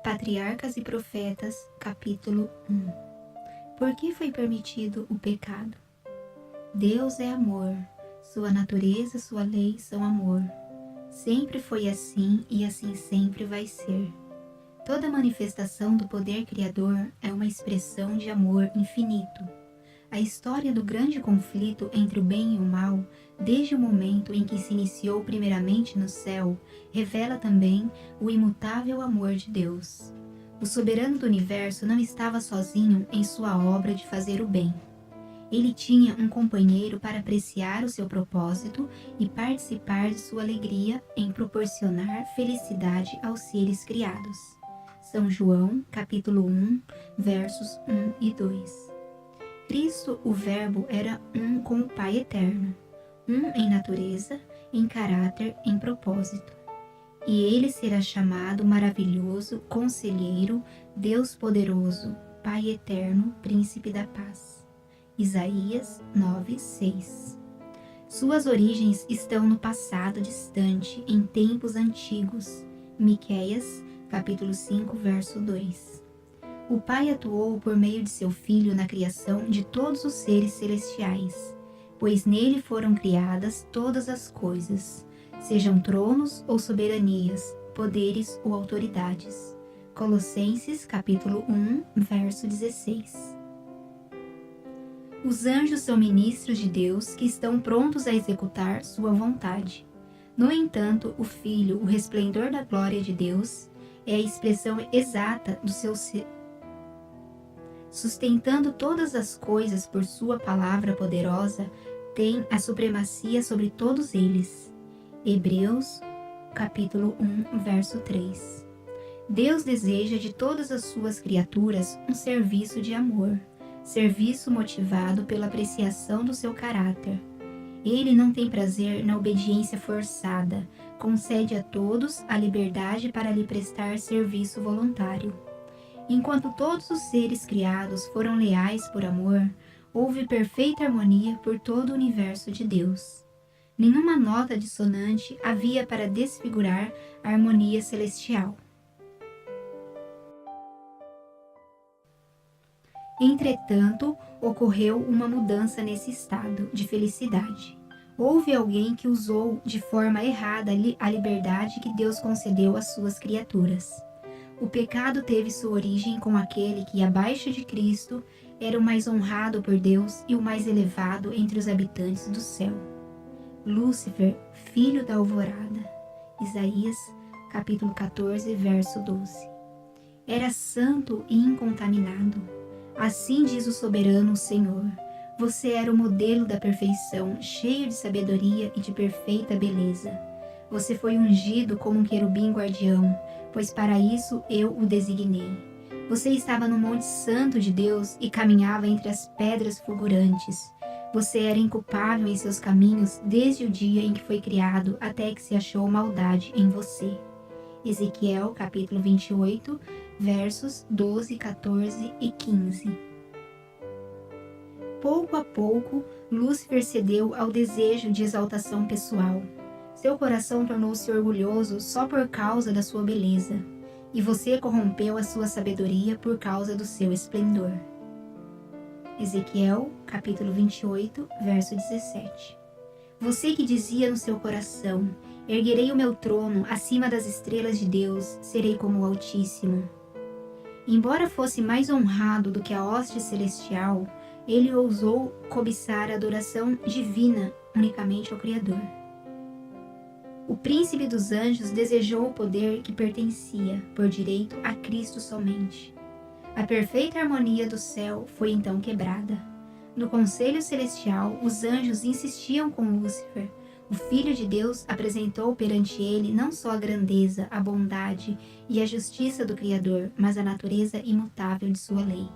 Patriarcas e Profetas, capítulo 1. Por que foi permitido o pecado? Deus é amor, sua natureza, sua lei são amor. Sempre foi assim e assim sempre vai ser. Toda manifestação do poder criador é uma expressão de amor infinito. A história do grande conflito entre o bem e o mal, desde o momento em que se iniciou primeiramente no céu, revela também o imutável amor de Deus. O soberano do universo não estava sozinho em sua obra de fazer o bem. Ele tinha um companheiro para apreciar o seu propósito e participar de sua alegria em proporcionar felicidade aos seres criados. São João, capítulo 1, versos 1 e 2. Cristo, o Verbo, era um com o Pai eterno, um em natureza, em caráter, em propósito. E ele será chamado maravilhoso, conselheiro, Deus poderoso, Pai eterno, príncipe da paz. Isaías 9:6. Suas origens estão no passado distante, em tempos antigos. Miqueias, capítulo 5, verso 2. O Pai atuou por meio de seu Filho na criação de todos os seres celestiais, pois nele foram criadas todas as coisas, sejam tronos ou soberanias, poderes ou autoridades. Colossenses capítulo 1, verso 16. Os anjos são ministros de Deus que estão prontos a executar sua vontade. No entanto, o Filho, o resplendor da glória de Deus, é a expressão exata do seu ser. Sustentando todas as coisas por sua palavra poderosa, tem a supremacia sobre todos eles. Hebreus, capítulo 1, verso 3. Deus deseja de todas as suas criaturas um serviço de amor, serviço motivado pela apreciação do seu caráter. Ele não tem prazer na obediência forçada, concede a todos a liberdade para lhe prestar serviço voluntário. Enquanto todos os seres criados foram leais por amor, houve perfeita harmonia por todo o universo de Deus. Nenhuma nota dissonante havia para desfigurar a harmonia celestial. Entretanto, ocorreu uma mudança nesse estado de felicidade. Houve alguém que usou de forma errada a liberdade que Deus concedeu às suas criaturas. O pecado teve sua origem com aquele que, abaixo de Cristo, era o mais honrado por Deus e o mais elevado entre os habitantes do céu. Lúcifer, filho da alvorada. Isaías, capítulo 14, verso 12. Era santo e incontaminado. Assim diz o soberano Senhor: você era o modelo da perfeição, cheio de sabedoria e de perfeita beleza. Você foi ungido como um querubim guardião, pois para isso eu o designei. Você estava no Monte Santo de Deus e caminhava entre as pedras fulgurantes. Você era inculpável em seus caminhos desde o dia em que foi criado até que se achou maldade em você. Ezequiel, capítulo 28, versos 12, 14 e 15. Pouco a pouco, Lúcifer cedeu ao desejo de exaltação pessoal. Seu coração tornou-se orgulhoso só por causa da sua beleza, e você corrompeu a sua sabedoria por causa do seu esplendor. Ezequiel, capítulo 28, verso 17. Você que dizia no seu coração: erguerei o meu trono acima das estrelas de Deus, serei como o Altíssimo. Embora fosse mais honrado do que a hoste celestial, ele ousou cobiçar a adoração divina unicamente ao Criador. O príncipe dos anjos desejou o poder que pertencia, por direito, a Cristo somente. A perfeita harmonia do céu foi então quebrada. No conselho celestial, os anjos insistiam com Lúcifer. O Filho de Deus apresentou perante ele não só a grandeza, a bondade e a justiça do Criador, mas a natureza imutável de sua lei.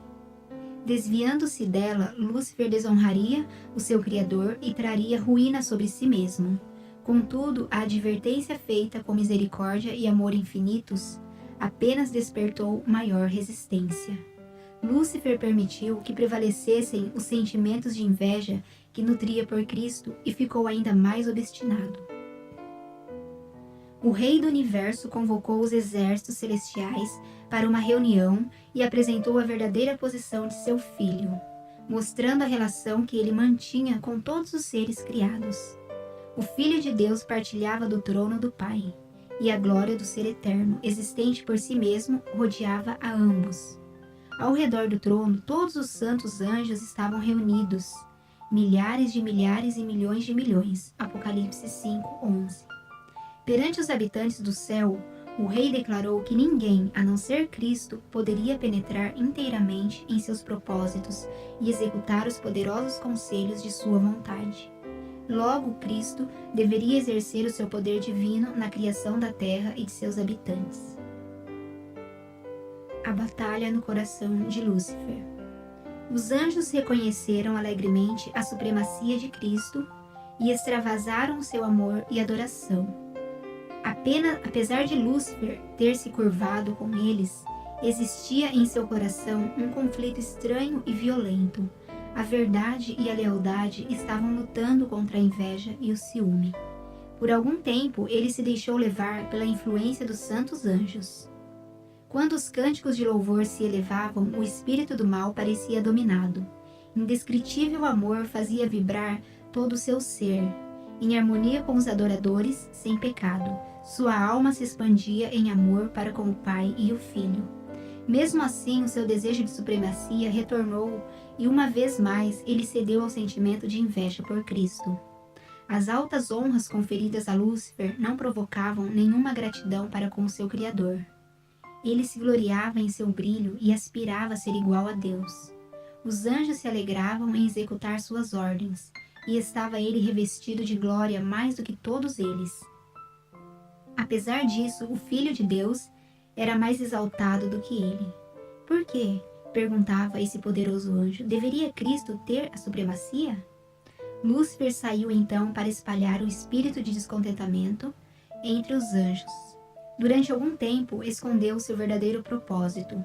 Desviando-se dela, Lúcifer desonraria o seu Criador e traria ruína sobre si mesmo. Contudo, a advertência feita com misericórdia e amor infinitos apenas despertou maior resistência. Lúcifer permitiu que prevalecessem os sentimentos de inveja que nutria por Cristo e ficou ainda mais obstinado. O Rei do Universo convocou os exércitos celestiais para uma reunião e apresentou a verdadeira posição de seu filho, mostrando a relação que ele mantinha com todos os seres criados. O Filho de Deus partilhava do trono do Pai, e a glória do Ser Eterno, existente por si mesmo, rodeava a ambos. Ao redor do trono, todos os santos anjos estavam reunidos, milhares e milhões de milhões. Apocalipse 5:11. Perante os habitantes do céu, o rei declarou que ninguém, a não ser Cristo, poderia penetrar inteiramente em seus propósitos e executar os poderosos conselhos de sua vontade. Logo, Cristo deveria exercer o seu poder divino na criação da terra e de seus habitantes. A batalha no coração de Lúcifer. Os anjos reconheceram alegremente a supremacia de Cristo e extravasaram o seu amor e adoração. Apesar de Lúcifer ter se curvado com eles, existia em seu coração um conflito estranho e violento. A verdade e a lealdade estavam lutando contra a inveja e o ciúme. Por algum tempo, ele se deixou levar pela influência dos santos anjos. Quando os cânticos de louvor se elevavam, o espírito do mal parecia dominado. Indescritível amor fazia vibrar todo o seu ser. Em harmonia com os adoradores, sem pecado, sua alma se expandia em amor para com o Pai e o Filho. Mesmo assim, o seu desejo de supremacia retornou e uma vez mais ele cedeu ao sentimento de inveja por Cristo. As altas honras conferidas a Lúcifer não provocavam nenhuma gratidão para com o seu Criador. Ele se gloriava em seu brilho e aspirava a ser igual a Deus. Os anjos se alegravam em executar suas ordens, e estava ele revestido de glória mais do que todos eles. Apesar disso, o Filho de Deus era mais exaltado do que ele. Por quê? Perguntava esse poderoso anjo. Deveria Cristo ter a supremacia? Lúcifer saiu então para espalhar o espírito de descontentamento entre os anjos. Durante algum tempo, escondeu seu verdadeiro propósito,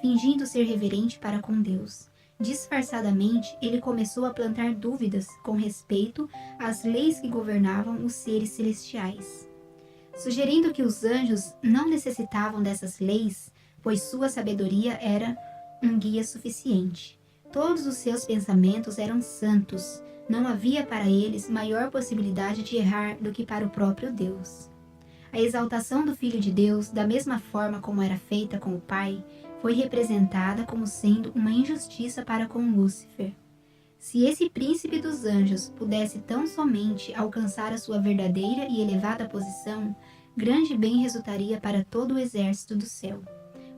fingindo ser reverente para com Deus. Disfarçadamente, ele começou a plantar dúvidas com respeito às leis que governavam os seres celestiais, sugerindo que os anjos não necessitavam dessas leis, pois sua sabedoria era um guia suficiente. Todos os seus pensamentos eram santos, não havia para eles maior possibilidade de errar do que para o próprio Deus. A exaltação do Filho de Deus, da mesma forma como era feita com o Pai, foi representada como sendo uma injustiça para com Lúcifer. Se esse príncipe dos anjos pudesse tão somente alcançar a sua verdadeira e elevada posição, grande bem resultaria para todo o exército do céu,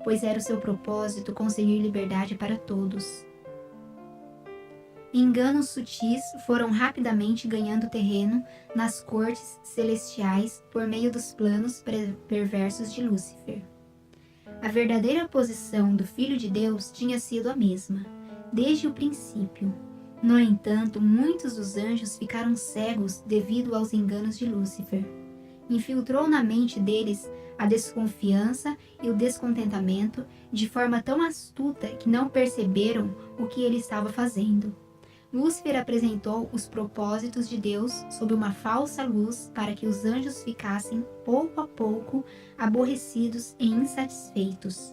pois era o seu propósito conseguir liberdade para todos. Enganos sutis foram rapidamente ganhando terreno nas cortes celestiais por meio dos planos perversos de Lúcifer. A verdadeira posição do Filho de Deus tinha sido a mesma, desde o princípio. No entanto, muitos dos anjos ficaram cegos devido aos enganos de Lúcifer. Infiltrou na mente deles a desconfiança e o descontentamento de forma tão astuta que não perceberam o que ele estava fazendo. Lúcifer apresentou os propósitos de Deus sob uma falsa luz para que os anjos ficassem, pouco a pouco, aborrecidos e insatisfeitos.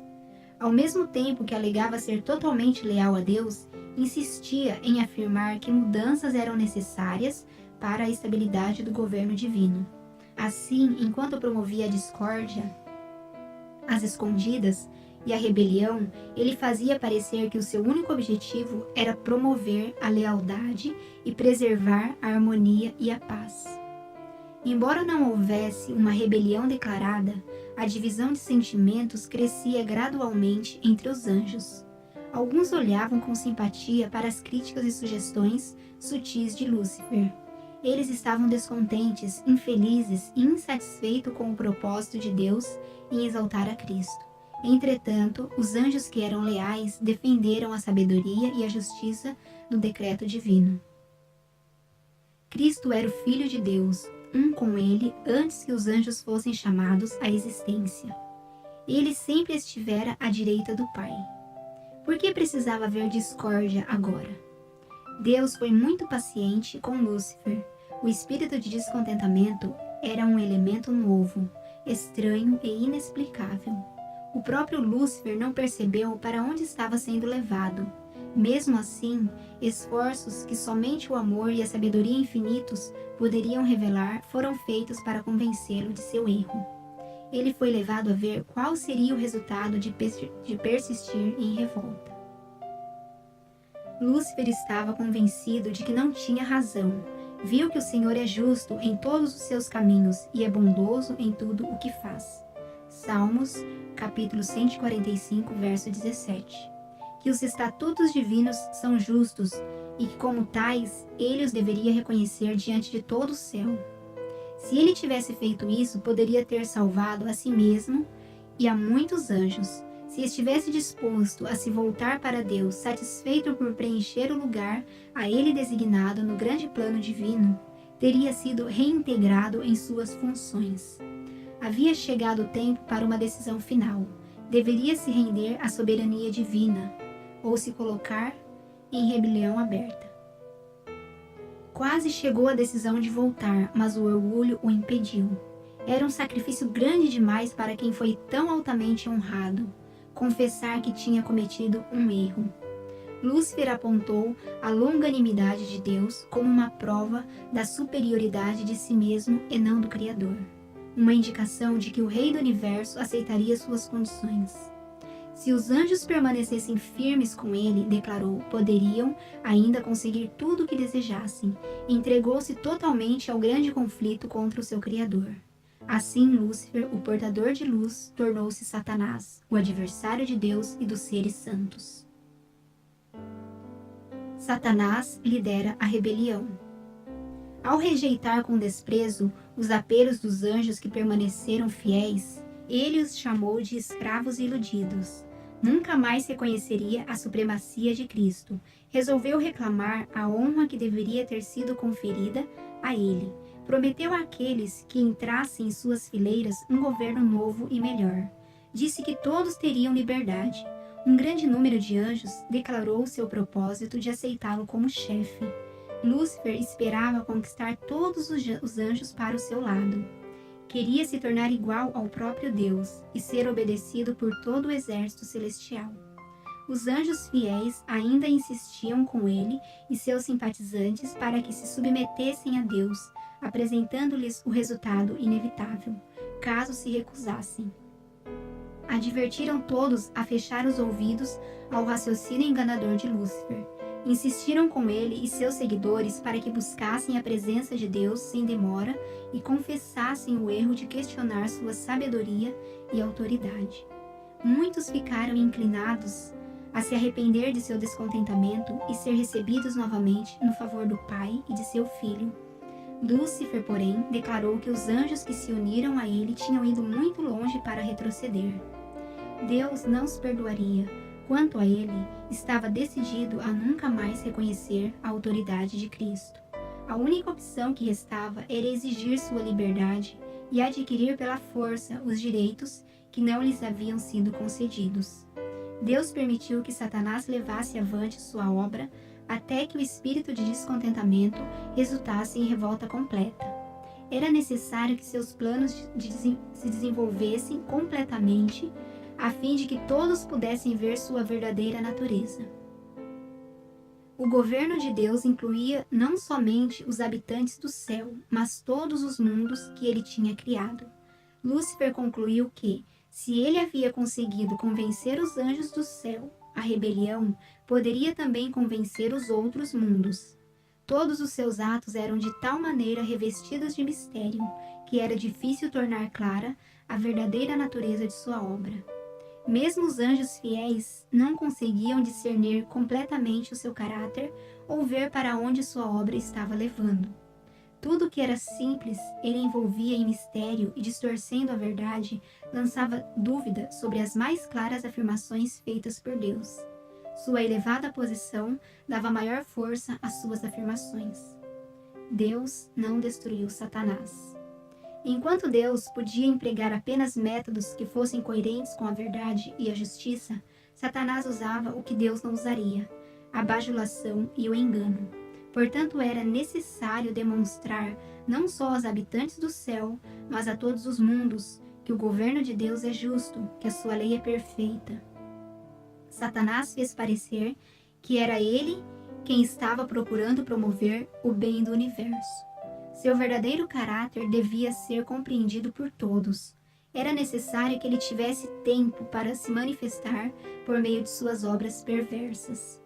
Ao mesmo tempo que alegava ser totalmente leal a Deus, insistia em afirmar que mudanças eram necessárias para a estabilidade do governo divino. Assim, enquanto promovia a discórdia, as escondidas e a rebelião, ele fazia parecer que o seu único objetivo era promover a lealdade e preservar a harmonia e a paz. Embora não houvesse uma rebelião declarada, a divisão de sentimentos crescia gradualmente entre os anjos. Alguns olhavam com simpatia para as críticas e sugestões sutis de Lúcifer. Eles estavam descontentes, infelizes e insatisfeitos com o propósito de Deus em exaltar a Cristo. Entretanto, os anjos que eram leais defenderam a sabedoria e a justiça do decreto divino. Cristo era o Filho de Deus, um com ele antes que os anjos fossem chamados à existência. Ele sempre estivera à direita do Pai. Por que precisava haver discórdia agora? Deus foi muito paciente com Lúcifer. O espírito de descontentamento era um elemento novo, estranho e inexplicável. O próprio Lúcifer não percebeu para onde estava sendo levado. Mesmo assim, esforços que somente o amor e a sabedoria infinitos poderiam revelar foram feitos para convencê-lo de seu erro. Ele foi levado a ver qual seria o resultado de persistir em revolta. Lúcifer estava convencido de que não tinha razão. Viu que o Senhor é justo em todos os seus caminhos e é bondoso em tudo o que faz. Salmos, capítulo 145, verso 17. Que os estatutos divinos são justos e que, como tais, ele os deveria reconhecer diante de todo o céu. Se ele tivesse feito isso, poderia ter salvado a si mesmo e a muitos anjos. Se estivesse disposto a se voltar para Deus, satisfeito por preencher o lugar a ele designado no grande plano divino, teria sido reintegrado em suas funções. Havia chegado o tempo para uma decisão final. Deveria se render à soberania divina, ou se colocar em rebelião aberta. Quase chegou a decisão de voltar, mas o orgulho o impediu. Era um sacrifício grande demais para quem foi tão altamente honrado. Confessar que tinha cometido um erro. Lúcifer apontou a longanimidade de Deus como uma prova da superioridade de si mesmo e não do Criador. Uma indicação de que o Rei do Universo aceitaria suas condições. Se os anjos permanecessem firmes com ele, declarou, poderiam ainda conseguir tudo o que desejassem. Entregou-se totalmente ao grande conflito contra o seu Criador. Assim, Lúcifer, o portador de luz, tornou-se Satanás, o adversário de Deus e dos seres santos. Satanás lidera a rebelião. Ao rejeitar com desprezo os apelos dos anjos que permaneceram fiéis, ele os chamou de escravos iludidos. Nunca mais reconheceria a supremacia de Cristo. Resolveu reclamar a honra que deveria ter sido conferida a ele. Prometeu àqueles que entrassem em suas fileiras um governo novo e melhor. Disse que todos teriam liberdade. Um grande número de anjos declarou seu propósito de aceitá-lo como chefe. Lúcifer esperava conquistar todos os anjos para o seu lado. Queria se tornar igual ao próprio Deus e ser obedecido por todo o exército celestial. Os anjos fiéis ainda insistiam com ele e seus simpatizantes para que se submetessem a Deus, apresentando-lhes o resultado inevitável, caso se recusassem. Advertiram todos a fechar os ouvidos ao raciocínio enganador de Lúcifer. Insistiram com ele e seus seguidores para que buscassem a presença de Deus sem demora e confessassem o erro de questionar sua sabedoria e autoridade. Muitos ficaram inclinados a se arrepender de seu descontentamento e ser recebidos novamente no favor do Pai e de seu Filho. Lúcifer, porém, declarou que os anjos que se uniram a ele tinham ido muito longe para retroceder. Deus não os perdoaria. Quanto a ele, estava decidido a nunca mais reconhecer a autoridade de Cristo. A única opção que restava era exigir sua liberdade e adquirir pela força os direitos que não lhes haviam sido concedidos. Deus permitiu que Satanás levasse avante sua obra até que o espírito de descontentamento resultasse em revolta completa. Era necessário que seus planos se desenvolvessem completamente a fim de que todos pudessem ver sua verdadeira natureza. O governo de Deus incluía não somente os habitantes do céu, mas todos os mundos que ele tinha criado. Lúcifer concluiu que, se ele havia conseguido convencer os anjos do céu à rebelião, poderia também convencer os outros mundos. Todos os seus atos eram de tal maneira revestidos de mistério, que era difícil tornar clara a verdadeira natureza de sua obra. Mesmo os anjos fiéis não conseguiam discernir completamente o seu caráter ou ver para onde sua obra estava levando. Tudo que era simples, ele envolvia em mistério e, distorcendo a verdade, lançava dúvida sobre as mais claras afirmações feitas por Deus. Sua elevada posição dava maior força às suas afirmações. Deus não destruiu Satanás. Enquanto Deus podia empregar apenas métodos que fossem coerentes com a verdade e a justiça, Satanás usava o que Deus não usaria, a bajulação e o engano. Portanto, era necessário demonstrar não só aos habitantes do céu, mas a todos os mundos, que o governo de Deus é justo, que a sua lei é perfeita. Satanás fez parecer que era ele quem estava procurando promover o bem do universo. Seu verdadeiro caráter devia ser compreendido por todos. Era necessário que ele tivesse tempo para se manifestar por meio de suas obras perversas.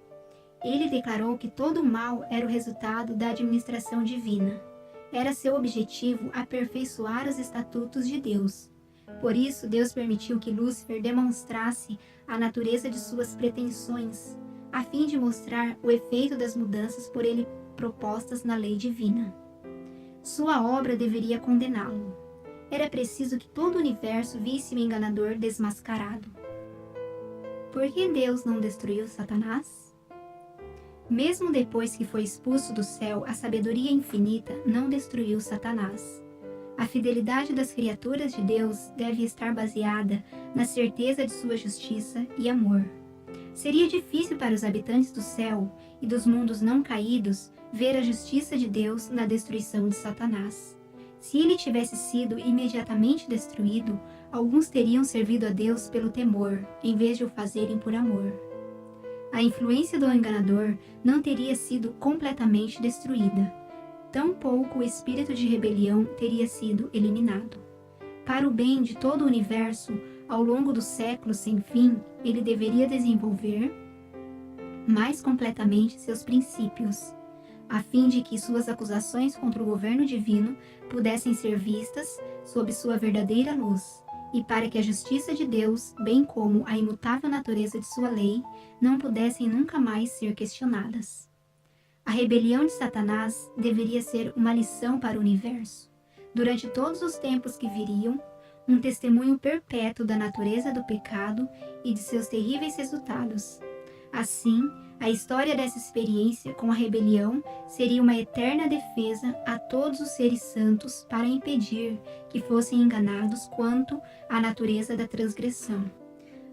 Ele declarou que todo o mal era o resultado da administração divina. Era seu objetivo aperfeiçoar os estatutos de Deus. Por isso, Deus permitiu que Lúcifer demonstrasse a natureza de suas pretensões, a fim de mostrar o efeito das mudanças por ele propostas na lei divina. Sua obra deveria condená-lo. Era preciso que todo o universo visse o enganador desmascarado. Por que Deus não destruiu Satanás? Mesmo depois que foi expulso do céu, a sabedoria infinita não destruiu Satanás. A fidelidade das criaturas de Deus deve estar baseada na certeza de sua justiça e amor. Seria difícil para os habitantes do céu e dos mundos não caídos ver a justiça de Deus na destruição de Satanás. Se ele tivesse sido imediatamente destruído, alguns teriam servido a Deus pelo temor, em vez de o fazerem por amor. A influência do enganador não teria sido completamente destruída. Tampouco o espírito de rebelião teria sido eliminado. Para o bem de todo o universo, ao longo dos séculos sem fim, ele deveria desenvolver mais completamente seus princípios, a fim de que suas acusações contra o governo divino pudessem ser vistas sob sua verdadeira luz, e para que a justiça de Deus, bem como a imutável natureza de sua lei, não pudessem nunca mais ser questionadas. A rebelião de Satanás deveria ser uma lição para o universo. Durante todos os tempos que viriam, um testemunho perpétuo da natureza do pecado e de seus terríveis resultados. Assim, a história dessa experiência com a rebelião seria uma eterna defesa a todos os seres santos para impedir que fossem enganados quanto à natureza da transgressão.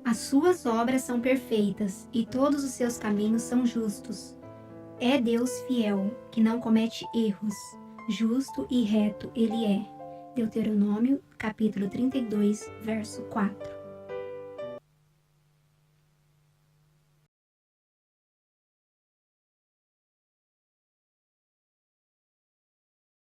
As suas obras são perfeitas e todos os seus caminhos são justos. É Deus fiel, que não comete erros. Justo e reto ele é. Deuteronômio, capítulo 32, verso 4.